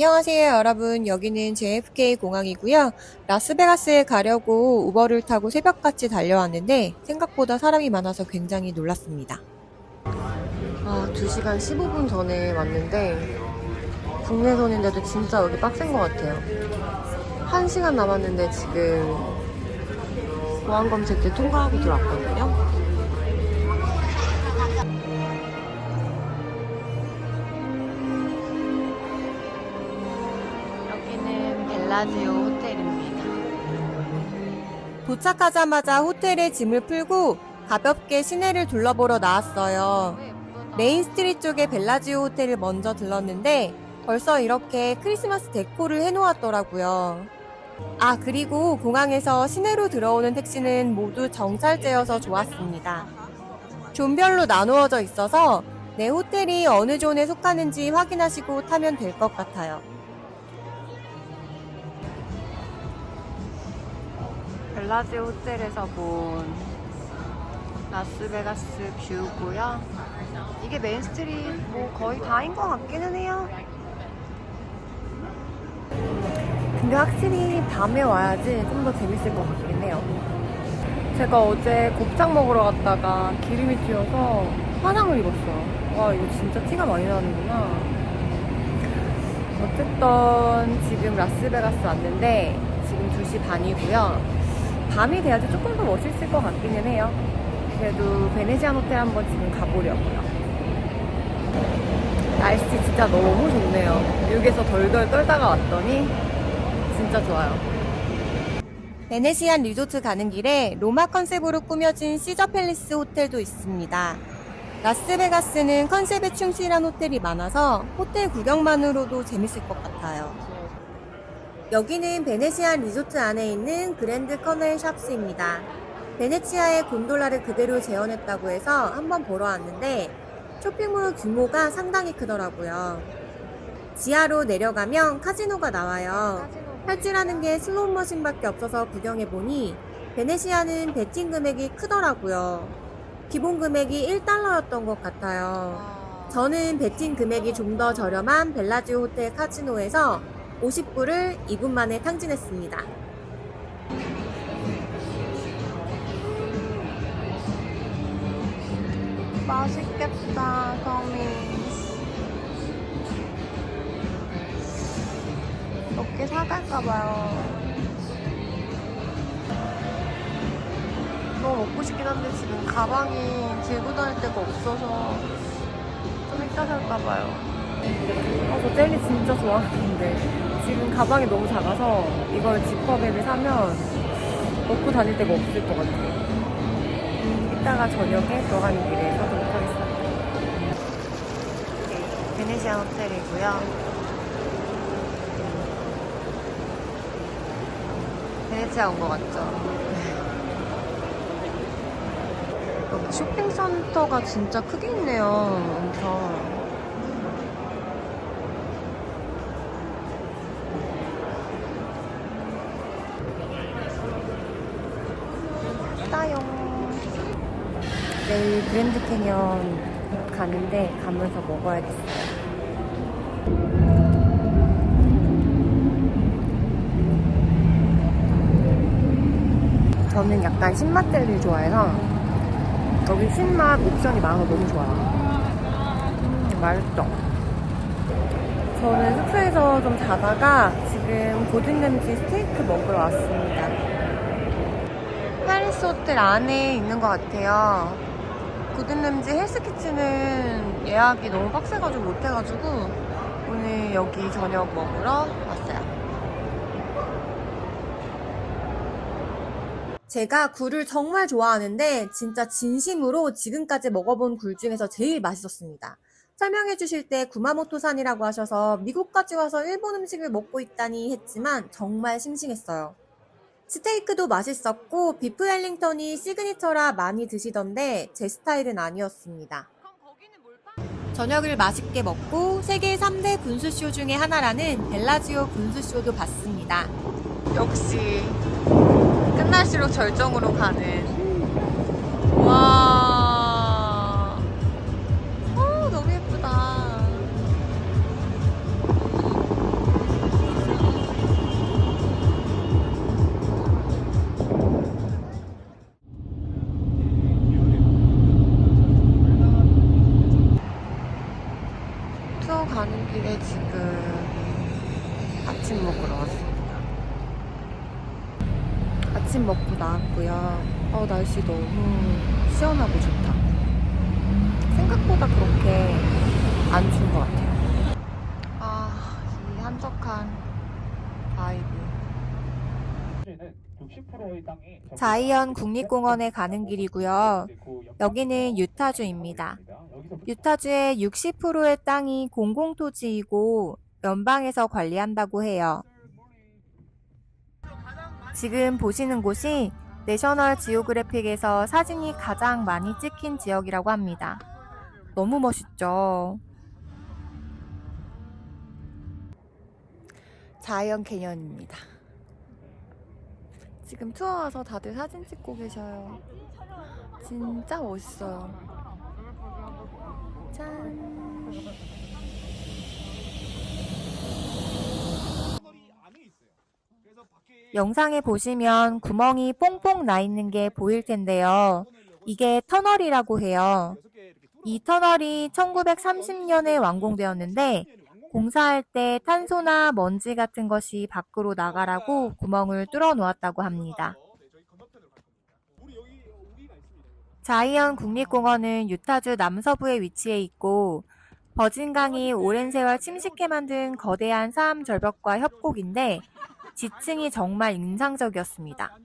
안녕하세요, 여러분. 여기는 JFK 공항이고요. 라스베가스에 가려고 우버를 타고 새벽같이 달려왔는데 생각보다 사람이 많아서 굉장히 놀랐습니다. 2시간 15분 전에 왔는데 국내선인데도 진짜 여기 빡센 것 같아요. 1시간 남았는데 지금 보안검색 때 통과하고 들어왔거든요. 여기는 벨라지오 호텔입니다. 도착하자마자 호텔에 짐을 풀고 가볍게 시내를 둘러보러 나왔어요. 메인 스트리트 쪽에 벨라지오 호텔을 먼저 들렀는데 벌써 이렇게 크리스마스 데코를 해놓았더라고요. 그리고 공항에서 시내로 들어오는 택시는 모두 정찰제여서 좋았습니다. 존별로 나누어져 있어서 내 호텔이 어느 존에 속하는지 확인하시고 타면 될 것 같아요. 벨라지오 호텔에서 본 라스베가스 뷰고요. 이게 메인 스트리트 뭐 거의 다인 것 같기는 해요. 근데 확실히 밤에 와야지 좀 더 재밌을 것 같긴 해요. 제가 어제 곱창 먹으러 갔다가 기름이 튀어서 화상을 입었어요. 와, 이거 진짜 티가 많이 나는구나. 어쨌든 지금 라스베가스 왔는데 지금 2시 반이고요. 밤이 돼야지 조금 더 멋있을 것 같기는 해요. 그래도 베네치안 호텔 한번 지금 가보려고요. 날씨 진짜 너무 좋네요. 미국에서 덜덜 떨다가 왔더니 진짜 좋아요. 베네시안 리조트 가는 길에 로마 컨셉으로 꾸며진 시저 팰리스 호텔도 있습니다. 라스베가스는 컨셉에 충실한 호텔이 많아서 호텔 구경만으로도 재밌을 것 같아요. 여기는 베네시안 리조트 안에 있는 그랜드 커넬 샵스입니다. 베네치아의 곤돌라를 그대로 재현했다고 해서 한번 보러 왔는데 쇼핑몰 규모가 상당히 크더라고요. 지하로 내려가면 카지노가 나와요. 탈출하는 게 슬롯 머신밖에 없어서 구경해보니 베네시아는 베팅 금액이 크더라고요. 기본 금액이 1달러였던 것 같아요. 저는 베팅 금액이 좀 더 저렴한 벨라지오 호텔 카지노에서 50불을 2분 만에 탕진했습니다. 맛있겠다, 서민. 몇 개 사갈까봐요. 너무 먹고 싶긴 한데 지금 가방이 들고 다닐 데가 없어서 좀 이따 살까봐요. 저 젤리 진짜 좋아하는데 지금 가방이 너무 작아서 이걸 지퍼백을 사면 먹고 다닐 데가 없을 것 같아요. 이따가 저녁에 들어가는 길에 사도록 하겠습니다. 베네시안 호텔이고요. 베네치아 온 것 같죠? 여기 쇼핑센터가 진짜 크게 있네요. 엄청. 내일 그랜드 캐년 가는데 가면서 먹어야겠어요. 저는 약간 신맛 젤리를 좋아해서 여기 신맛 옵션이 많아서 너무 좋아요. 맛있죠? 저는 숙소에서 좀 자다가 지금 고든램지 스테이크 먹으러 왔습니다. 페리스 호텔 안에 있는 것 같아요. 고든램지 헬스키친은 예약이 너무 빡세가지고 못해가지고 오늘 여기 저녁 먹으러 왔어요. 제가 굴을 정말 좋아하는데 진짜 진심으로 지금까지 먹어본 굴 중에서 제일 맛있었습니다. 설명해 주실 때 구마모토산이라고 하셔서 미국까지 와서 일본 음식을 먹고 있다니 했지만 정말 싱싱했어요. 스테이크도 맛있었고 비프 웰링턴이 시그니처라 많이 드시던데 제 스타일은 아니었습니다. 저녁을 맛있게 먹고 세계 3대 분수쇼 중에 하나라는 벨라지오 분수쇼도 봤습니다. 역시 끝날수록 절정으로 가는. 와, 너무 예쁘다. 가는 길에 지금 아침 먹으러 왔습니다. 아침 먹고 나왔고요. 날씨 너무 시원하고 좋다. 생각보다 그렇게 안 추운 것 같아요. 이 한적한 바이브. 자이언 국립공원에 가는 길이고요. 여기는 유타주입니다. 유타주의 60%의 땅이 공공토지이고 연방에서 관리한다고 해요. 지금 보시는 곳이 내셔널 지오그래픽에서 사진이 가장 많이 찍힌 지역이라고 합니다. 너무 멋있죠? 자이언 캐년입니다. 지금 투어 와서 다들 사진 찍고 계셔요. 진짜 멋있어요. 짠. 영상에 보시면 구멍이 뽕뽕 나 있는 게 보일 텐데요. 이게 터널이라고 해요. 이 터널이 1930년에 완공되었는데 공사할 때 탄소나 먼지 같은 것이 밖으로 나가라고 구멍을 뚫어 놓았다고 합니다. 자이언 국립공원은 유타주 남서부에 위치해 있고 버진강이 오랜 세월 침식해 만든 거대한 사암 절벽과 협곡인데 지층이 정말 인상적이었습니다.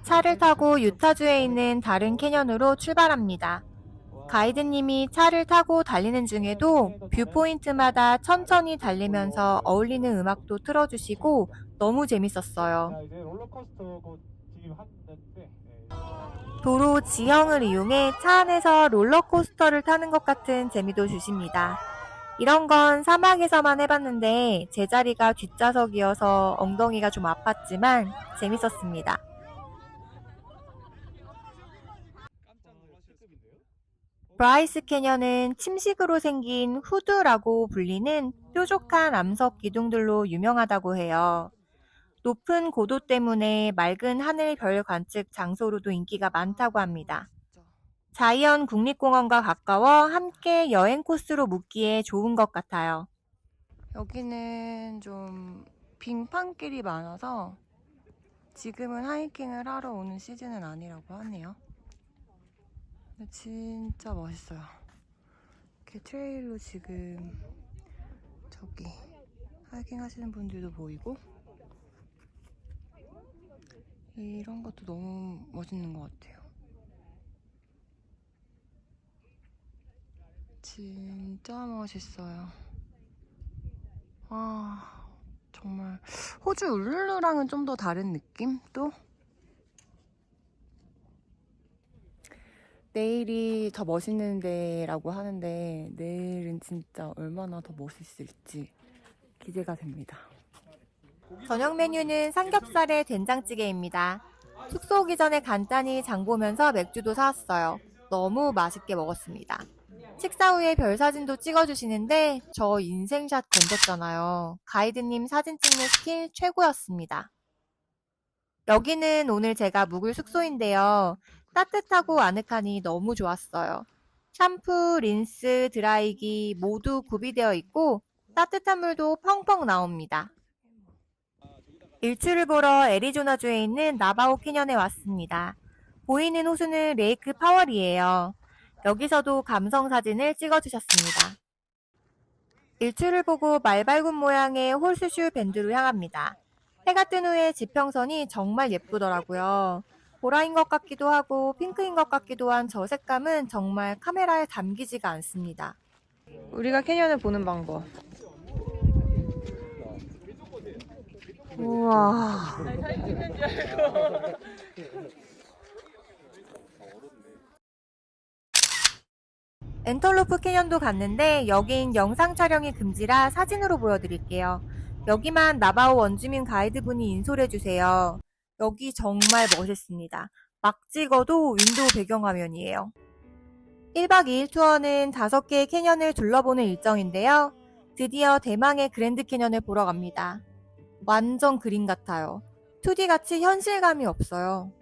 차를 타고 유타주에 있는 다른 캐년으로 출발합니다. 가이드님이 차를 타고 달리는 중에도 뷰포인트마다 천천히 달리면서 어울리는 음악도 틀어주시고 너무 재밌었어요. 도로 지형을 이용해 차 안에서 롤러코스터를 타는 것 같은 재미도 주십니다. 이런 건 사막에서만 해봤는데 제자리가 뒷좌석이어서 엉덩이가 좀 아팠지만 재밌었습니다. 브라이스 캐년은 침식으로 생긴 후드라고 불리는 뾰족한 암석 기둥들로 유명하다고 해요. 높은 고도 때문에 맑은 하늘 별 관측 장소로도 인기가 많다고 합니다. 자이언 국립공원과 가까워 함께 여행 코스로 묵기에 좋은 것 같아요. 여기는 좀 빙판길이 많아서 지금은 하이킹을 하러 오는 시즌은 아니라고 하네요. 근데 진짜 멋있어요. 이렇게 트레일로 지금 저기 하이킹 하시는 분들도 보이고 이런 것도 너무 멋있는 것 같아요. 진짜 멋있어요. 정말 호주 울룰루랑은 좀 더 다른 느낌? 또 내일이 더 멋있는 데라고 하는데 내일은 진짜 얼마나 더 멋있을지 기대가 됩니다. 저녁 메뉴는 삼겹살에 된장찌개입니다. 숙소 오기 전에 간단히 장 보면서 맥주도 사왔어요. 너무 맛있게 먹었습니다. 식사 후에 별 사진도 찍어주시는데 저 인생샷 건졌잖아요. 가이드님 사진 찍는 스킬 최고였습니다. 여기는 오늘 제가 묵을 숙소인데요. 따뜻하고 아늑하니 너무 좋았어요. 샴푸, 린스, 드라이기 모두 구비되어 있고 따뜻한 물도 펑펑 나옵니다. 일출을 보러 애리조나주에 있는 나바호 캐년에 왔습니다. 보이는 호수는 레이크 파월이에요. 여기서도 감성 사진을 찍어주셨습니다. 일출을 보고 말발굽 모양의 홀스슈 밴드로 향합니다. 해가 뜬 후에 지평선이 정말 예쁘더라고요. 보라인 것 같기도 하고 핑크인 것 같기도 한 저 색감은 정말 카메라에 담기지가 않습니다. 우리가 캐년을 보는 방법. 우와. 사진 찍는 줄 알고. 엔털로프 캐년도 갔는데 여긴 영상 촬영이 금지라 사진으로 보여드릴게요. 여기만 나바호 원주민 가이드분이 인솔해주세요. 여기 정말 멋있습니다. 막 찍어도 윈도우 배경화면이에요. 1박 2일 투어는 5개의 캐년을 둘러보는 일정인데요. 드디어 대망의 그랜드 캐년을 보러 갑니다. 완전 그림 같아요. 2D 같이 현실감이 없어요.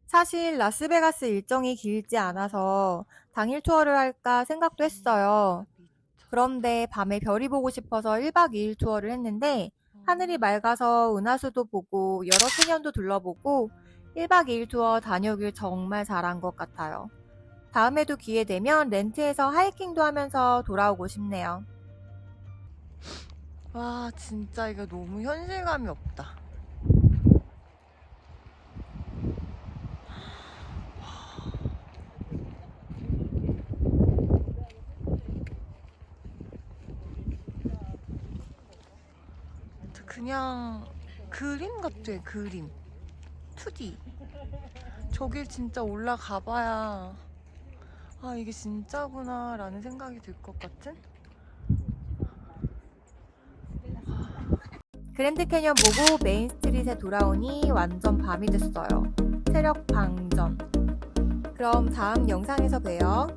사실 라스베가스 일정이 길지 않아서 당일 투어를 할까 생각도 했어요. 그런데 밤에 별이 보고 싶어서 1박 2일 투어를 했는데 하늘이 맑아서 은하수도 보고 여러 캐년도 둘러보고 1박 2일 투어 다녀오길 정말 잘한 것 같아요. 다음에도 기회 되면 렌트해서 하이킹도 하면서 돌아오고 싶네요. 와, 진짜 이거 너무 현실감이 없다. 그냥 그림 같아, 그림. 2D. 저길 진짜 올라가 봐야 아, 이게 진짜구나 라는 생각이 들 것 같은? 그랜드 캐년 보고 메인 스트릿에 돌아오니 완전 밤이 됐어요. 체력 방전. 그럼 다음 영상에서 봬요.